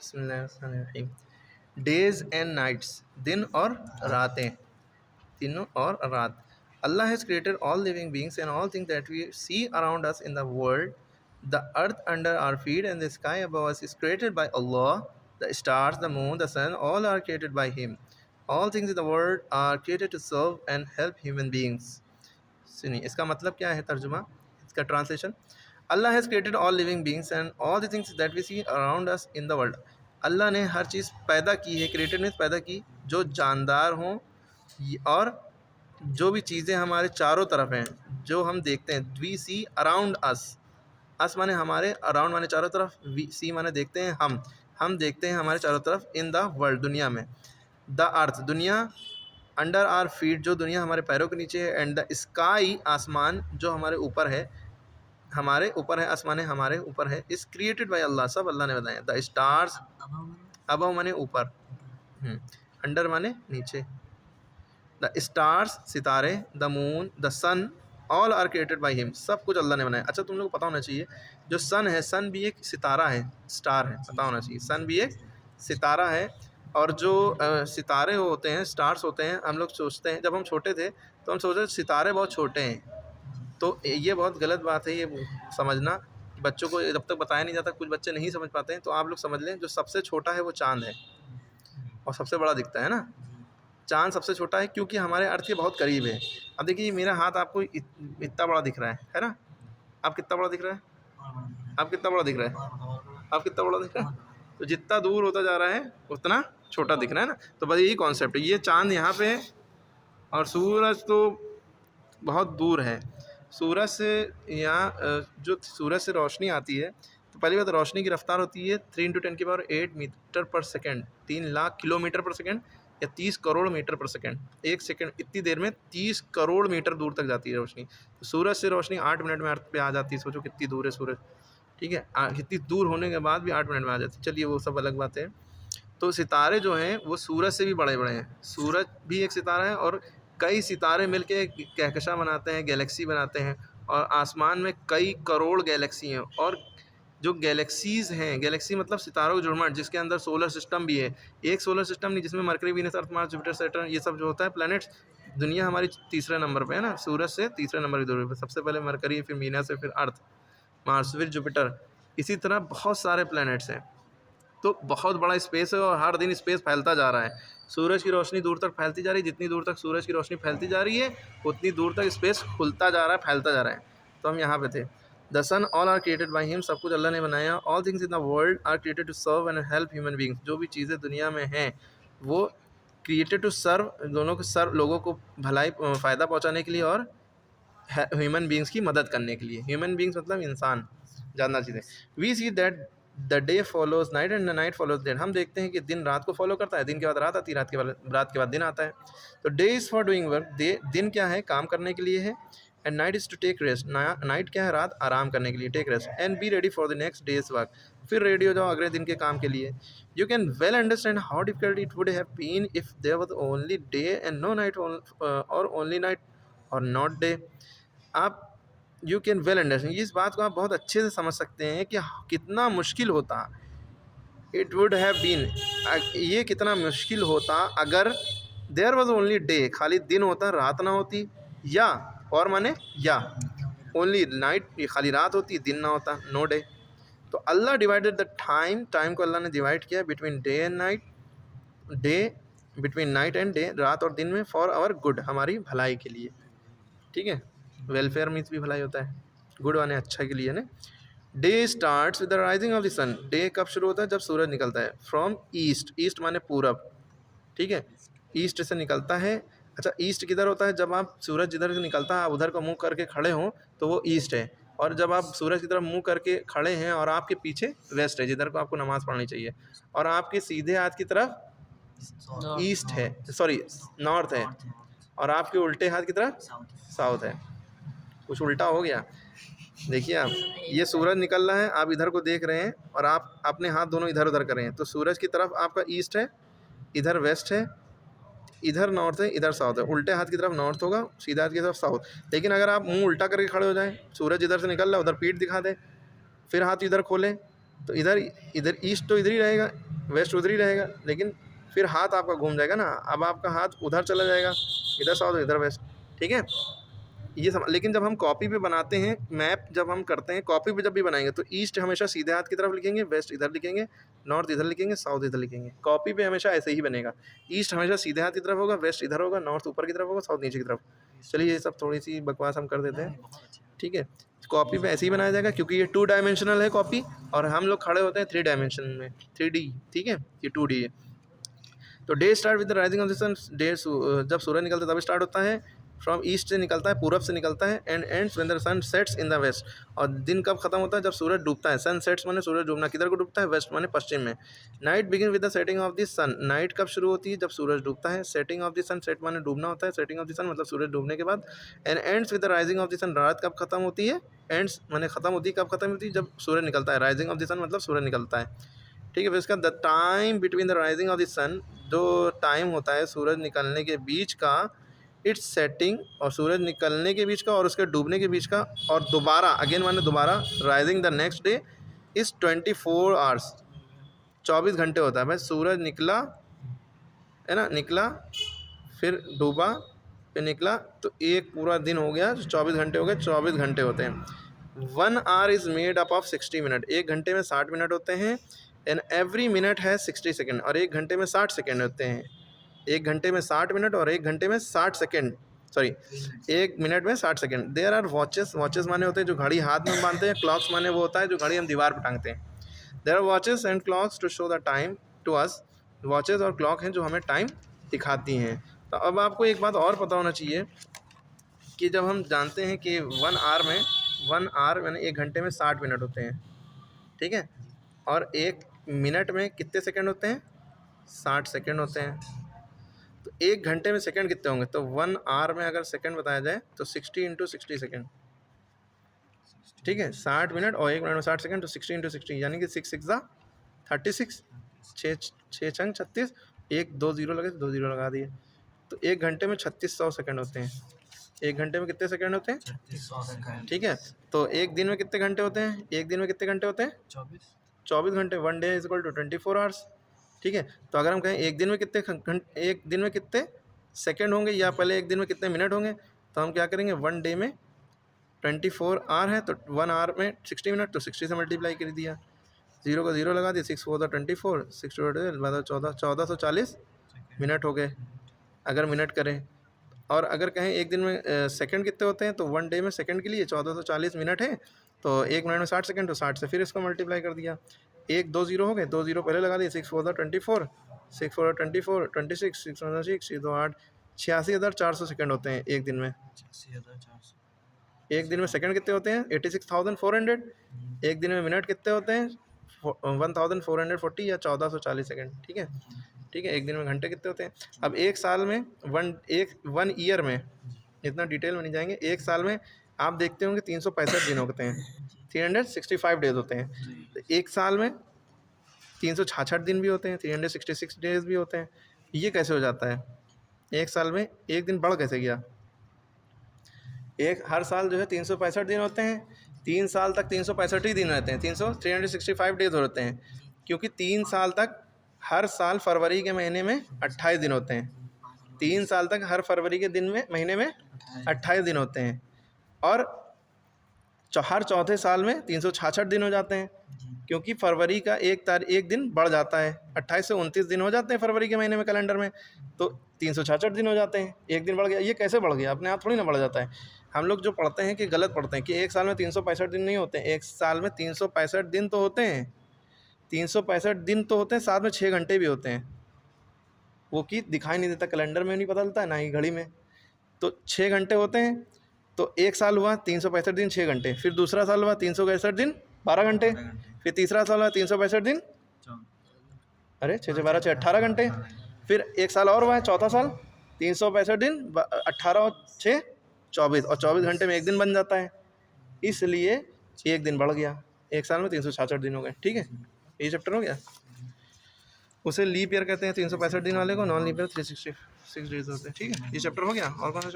बिस्मिल्लाहिर्रहमानिर्रहीम। Days and nights, दिन और रातें, दिनों और रात। Allah has created all living beings and all things that we see around us in the world. The earth under our feet and the sky above us is created by Allah. The stars, the moon, the sun, all are created by Him. All things in the world are created to serve and help human beings. सुनिए इसका मतलब क्या है, तर्जुमा, इसका translation. अल्लाह has created all living beings and all the things that we see around us in the world. अल्लाह ने हर चीज़ पैदा की है, क्रिएटेड मीन्स पैदा की, जो जानदार हों और जो भी चीज़ें हमारे चारों तरफ हैं, जो हम देखते हैं। वी सी अराउंड अस माने हमारे, अराउंड माने चारों तरफ, वी सी माने देखते हैं हम देखते हैं हमारे चारों तरफ, इन द वर्ल्ड दुनिया में। द अर्थ दुनिया, अंडर आर फीट जो दुनिया हमारे पैरों के नीचे है, एंड द स्काई आसमान जो हमारे ऊपर है, आसमान हमारे ऊपर है, इज़ क्रिएटेड बाय अल्लाह, सब अल्लाह ने बनाया। द स्टार्स, अबव माने ऊपर, अंडर माने नीचे। द स्टार्स सितारे, the moon, the sun, all are created by him, सब कुछ अल्लाह ने बनाया। अच्छा, तुम लोग को पता होना चाहिए, जो सन है, सन भी एक सितारा है, स्टार है, पता होना चाहिए, सन भी एक सितारा है। और जो सितारे होते हैं, स्टार्स होते हैं, हम लोग सोचते हैं, जब हम छोटे थे तो हम सोचते सितारे बहुत छोटे हैं, तो ये बहुत गलत बात है। ये समझना, बच्चों को जब तक बताया नहीं जाता, कुछ बच्चे नहीं समझ पाते हैं, तो आप लोग समझ लें, जो सबसे छोटा है वो चाँद है और सबसे बड़ा दिखता है ना, चाँद सबसे छोटा है, क्योंकि हमारे अर्थ के बहुत करीब है। अब देखिए मेरा हाथ आपको इतना बड़ा दिख रहा है ना, आप कितना बड़ा दिख रहा है, आप कितना बड़ा दिख रहा है, आप कितना बड़ा दिख रहा है, तो जितना दूर होता जा रहा है उतना छोटा दिख रहा है ना। तो बस यही कॉन्सेप्ट है। ये चाँद यहाँ पे है और सूरज तो बहुत दूर है। सूरज से यहाँ जो सूरज से रोशनी आती है, तो पहली बात, रोशनी की रफ्तार होती है 3 × 10⁸ मीटर पर सेकेंड, 3 लाख किलोमीटर पर सेकेंड या 30 करोड़ मीटर पर सेकेंड। एक सेकेंड, इतनी देर में 30 करोड़ मीटर दूर तक जाती है रोशनी। तो सूरज से रोशनी 8 मिनट में अर्थ पे आ जाती है। सोचो कितनी दूर है सूरज, ठीक है, इतनी दूर होने के बाद भी 8 मिनट में आ जाती है। चलिए वो सब अलग बात है। तो सितारे जो हैं वो सूरज से भी बड़े बड़े हैं। सूरज भी एक सितारा है और कई सितारे मिलके एक कहकशां बनाते हैं, गैलेक्सी बनाते हैं, और आसमान में कई करोड़ गैलेक्सी हैं। और जो गैलेक्सीज़ हैं, गैलेक्सी मतलब सितारों का झुरमुट, जिसके अंदर सोलर सिस्टम भी है। एक सोलर सिस्टम नहीं, जिसमें मरकरी, वीनस, अर्थ, मार्स, जुपिटर, सैटर्न, ये सब जो होता है प्लैनेट्स। दुनिया हमारी तीसरे नंबर पे है ना, सूरज से तीसरे नंबर की दूरी पे, सबसे पहले मरकरी, फिर वीनस, फिर अर्थ, मार्स, फिर जुपिटर। इसी तरह बहुत सारे प्लैनेट्स हैं। तो बहुत बड़ा स्पेस है और हर दिन स्पेस फैलता जा रहा है। सूरज की रोशनी दूर तक फैलती जा रही है, जितनी दूर तक सूरज की रोशनी फैलती जा रही है उतनी दूर तक स्पेस खुलता जा रहा है, फैलता जा रहा है। तो हम यहाँ पे थे। The sun, all are created by him, सब कुछ अल्लाह ने बनाया। All things in the world are created to serve and help human beings, जो भी चीज़ें दुनिया में हैं वो क्रिएटेड टू सर्व, दोनों को सर्व, लोगों को भलाई फ़ायदा पहुँचाने के लिए और ह्यूमन बींग्स की मदद करने के लिए। ह्यूमन बींग्स मतलब इंसान, जानना चीज़ें। We see that the day follows night and the night follows day, हम देखते हैं कि दिन रात को फॉलो करता है, दिन के बाद रात आती है, रात के बाद दिन आता है। तो day is for doing work, दिन क्या है, काम करने के लिए है। And night is to take rest, नाइट क्या है, रात आराम करने के लिए, take rest. And be ready for the next day's work, फिर रेडी हो जाओ अगले दिन के काम के लिए। You can well understand how difficult it would have been if there was only day and no night, और ओनली नाइट और नॉट डे। आप यू कैन वेल अंडरस्टैंड, इस बात को आप बहुत अच्छे से समझ सकते हैं कि कितना मुश्किल होता, इट वुड हैव बीन, ये कितना मुश्किल होता अगर देयर वॉज ओनली डे, खाली दिन होता, रात ना होती, या और माने या ओनली नाइट, खाली रात होती, दिन ना होता, नो डे। तो अल्लाह डिवाइडेड द टाइम को अल्लाह ने डिवाइड किया between day and night, between night and day, रात और दिन में, फॉर आवर गुड, हमारी भलाई के लिए, ठीक है। वेलफेयर मीन्स भी भलाई होता है, गुड माने अच्छा के लिए ना। Day starts with the rising of the sun, day कब शुरू होता है, जब सूरज निकलता है। फ्रॉम ईस्ट, ईस्ट माने पूरब, ठीक है, ईस्ट से निकलता है। अच्छा, ईस्ट किधर होता है, जब आप सूरज जिधर से निकलता है आप उधर का मुंह करके खड़े हों तो वो ईस्ट है, और जब आप सूरज की तरफ मुंह करके खड़े हैं और आपके पीछे वेस्ट है, जिधर को आपको नमाज़ पढ़नी चाहिए, और आपके सीधे हाथ की तरफ ईस्ट है, सॉरी नॉर्थ है, और आपके उल्टे हाथ की तरफ साउथ है। कुछ उल्टा हो गया। देखिए आप, ये सूरज निकल रहा है, आप इधर को देख रहे हैं और आप अपने हाथ दोनों इधर उधर कर रहे हैं, तो सूरज की तरफ आपका ईस्ट है, इधर वेस्ट है, इधर नॉर्थ है, इधर साउथ है। उल्टे हाथ की तरफ नॉर्थ होगा, सीधा हाथ की तरफ साउथ। लेकिन अगर आप मुंह उल्टा करके खड़े हो जाएं, सूरज इधर से निकल रहा है, उधर पीठ दिखा दें, फिर हाथ इधर खोलें, तो इधर ईस्ट तो इधर ही रहेगा, वेस्ट उधर ही रहेगा, लेकिन फिर हाथ आपका घूम जाएगा ना, अब आपका हाथ उधर चला जाएगा, इधर साउथ इधर वेस्ट, ठीक है। ये सब, लेकिन जब हम कॉपी पे बनाते हैं मैप, जब हम करते हैं कॉपी पे जब भी बनाएंगे तो ईस्ट हमेशा सीधे हाथ की तरफ लिखेंगे, वेस्ट इधर लिखेंगे, नॉर्थ इधर लिखेंगे, साउथ इधर लिखेंगे। कॉपी पे हमेशा ऐसे ही बनेगा, ईस्ट हमेशा सीधे हाथ की तरफ होगा, वेस्ट इधर होगा, नॉर्थ ऊपर की तरफ होगा, साउथ नीचे की तरफ। चलिए ये सब थोड़ी सी बकवास हम कर देते हैं, ठीक है। कॉपी पे ऐसे ही बनाया जाएगा क्योंकि ये 2 डायमेंशनल है कॉपी, और हम लोग खड़े होते हैं 3 डायमेंशन में, 3D, ठीक है, ये 2D है। तो day start with the rising of the sun, day जब सूरज निकलता है तब स्टार्ट होता है, फ्रॉम ईस्ट से निकलता है, पूरब से निकलता है, and ends when the sun sets in the west, और दिन कब खत्म होता है, जब सूरज डूबता है। सन सेट्स माने सूरज डूबना, किधर को डूबता है, वेस्ट माने पश्चिम में। Night begin with the setting of the sun, night कब शुरू होती है, जब सूरज डूबता है। Setting of the sun, set माने डूबना होता है, सेटिंग ऑफ द सन मतलब सूरज डूबने के बाद। And ends with the rising of the sun, रात कब खत्म होती है, एंड्स माने खत्म होती है, कब खत्म होती है, जब सूरज निकलता है। राइजिंग ऑफ द सन मतलब सूरज निकलता है, ठीक है। फिर इसका the time between the rising of the sun, जो टाइम होता है सूरज निकलने के बीच का, इट्स सेटिंग, और सूरज निकलने के बीच का और उसके डूबने के बीच का, और दोबारा अगेन माने दोबारा, rising the next day is 24 hours, 24 घंटे होता है भाई। सूरज निकला है ना, निकला, फिर डूबा, फिर निकला, तो एक पूरा दिन हो गया, 24 घंटे हो गए, 24 घंटे होते हैं। 1 our is made up of 60 minute, एक घंटे में 60 मिनट होते हैं। एंड एवरी मिनट है 60 सेकेंड, और एक घंटे में 60 सेकेंड होते हैं। एक घंटे में 60 मिनट और एक घंटे में 60 सेकेंड, सॉरी, एक मिनट में 60 second. There are watches, watches माने होते हैं जो घड़ी हाथ में बांधते हैं, क्लॉक्स माने वो होता है जो घड़ी हम दीवार पर टांगते हैं। There are watches and clocks to show the time to us, watches और क्लॉक हैं जो हमें टाइम दिखाती हैं। तो अब आपको एक बात और पता होना चाहिए कि जब हम जानते हैं कि 1 आवर में, 1 आवर यानी एक घंटे में 60 मिनट होते हैं, ठीक है, और एक मिनट में कितने सेकंड होते हैं, 60 सेकंड होते हैं। तो एक घंटे में सेकंड कितने होंगे, तो 1 आवर में अगर सेकंड बताया जाए तो 60 इंटू 60 सेकेंड, ठीक है, 60 मिनट और एक मिनट में 60 सेकंड, तो 60 इंटू 60 यानी कि 6 6 36, 6 छंग 36, एक 2 जीरो लगे तो 2 जीरो लगा दिए, तो एक घंटे में 3600 सेकंड होते हैं। एक घंटे में कितने सेकंड होते हैं, 3600 ठीक है। तो एक दिन में कितने घंटे होते हैं, एक दिन में कितने घंटे होते हैं, 24 घंटे। 1 day is equal to 24 hours, ठीक है। तो अगर हम कहें एक दिन में कितने एक दिन में कितने सेकंड होंगे, या पहले एक दिन में कितने मिनट होंगे, तो हम क्या करेंगे, 1 डे में 24 आवर है, तो 1 आवर में 60 मिनट, तो 60 से मल्टीप्लाई कर दिया, 0 का 0 लगा दिया, 6 4 24, 6 1440 मिनट हो गए अगर मिनट करें। और अगर कहें एक दिन में सेकंड कितने होते हैं, तो 1 डे में सेकंड के लिए 1440 मिनट है, तो एक मिनट में 60 सेकंड, तो 60 से फिर इसको मल्टीप्लाई कर दिया, एक 2 जीरो हो गए, 2 जीरो पहले लगा दिए, 6 4 24, 6 4 24, 26, 6 6 2 8, 86,400 सेकंड होते हैं एक दिन में। 86,400 एक दिन में सेकंड कितने होते हैं, 86,400। एक दिन में मिनट कितने होते हैं, 1440 या 1440 सेकंड, ठीक है, ठीक है। एक दिन में घंटे कितने होते हैं। अब एक साल में, 1 ईयर में, इतना डिटेल में नहीं जाएंगे, एक साल में आप देखते होंगे 365 दिन होते हैं, 365 डेज होते हैं। तो एक साल में 366 दिन भी होते हैं, 366 डेज भी होते हैं। ये कैसे हो जाता है, एक साल में एक दिन बढ़ कैसे गया। एक हर साल जो है 365 दिन होते हैं, 3 साल तक 365 ही दिन रहते हैं, 365 डेज होते हैं, क्योंकि 3 साल तक हर साल फरवरी के महीने में 28 दिन होते हैं। 3 साल तक हर फरवरी के दिन में महीने में 28 दिन होते हैं, और हर चौथे साल में 366 दिन हो जाते हैं, क्योंकि फरवरी का एक दिन बढ़ जाता है, 28 से 29 दिन हो जाते हैं फरवरी के महीने में कैलेंडर में, तो 366 दिन हो जाते हैं, एक दिन बढ़ गया। ये कैसे बढ़ गया, अपने आप थोड़ी ना बढ़ जाता है। हम लोग जो पढ़ते हैं कि गलत पढ़ते हैं कि एक साल में 365 दिन नहीं होते हैं, एक साल में 365 दिन तो होते हैं, 365 दिन तो होते हैं, साथ में 6 घंटे भी होते हैं, वो कि दिखाई नहीं देता, कैलेंडर में नहीं बदलता है ना ही घड़ी में, तो 6 घंटे होते हैं। तो एक साल हुआ 365 दिन 6 घंटे, फिर दूसरा साल हुआ 361 दिन 12 घंटे, फिर तीसरा साल हुआ 365 दिन, अरे 6 से 12 6 18 घंटे, फिर एक साल और हुआ है चौथा साल 365 दिन 18 और 6 24, और 24 घंटे में एक दिन बन जाता है, इसलिए एक दिन बढ़ गया, एक साल में 366 दिन हो गए, ठीक है। ये चैप्टर हो गया। उसे लीप ईयर कहते हैं 365 दिन वाले को, नॉन लीप ईयर 366 डेज होते हैं, ठीक है। ये चैप्टर हो गया। और कौन सा